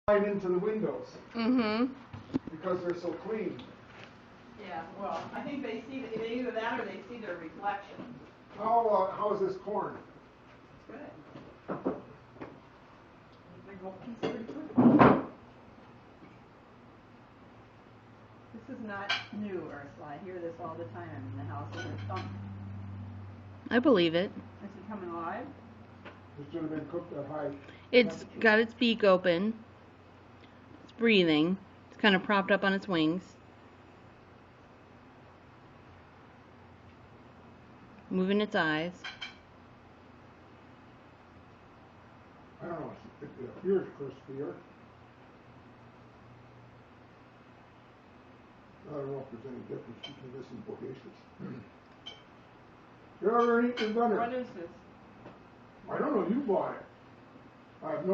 Light into the windows Mm-hmm. because they're so clean. Yeah, well, I think they see, either that or they see their reflection. How is this corn? It's good. Big old piece pretty good. This is not new, Ursula. I hear this all the time in the house. And it's I believe it. Is it coming alive? It should have been cooked at high. It's got its beak open. It's breathing. It's kind of propped up on its wings. Moving its eyes. I don't know. It appears crispier. I don't know if there's any difference between this and Bodacious. You ever eat your butter? What is this? I don't know. You bought it. I have no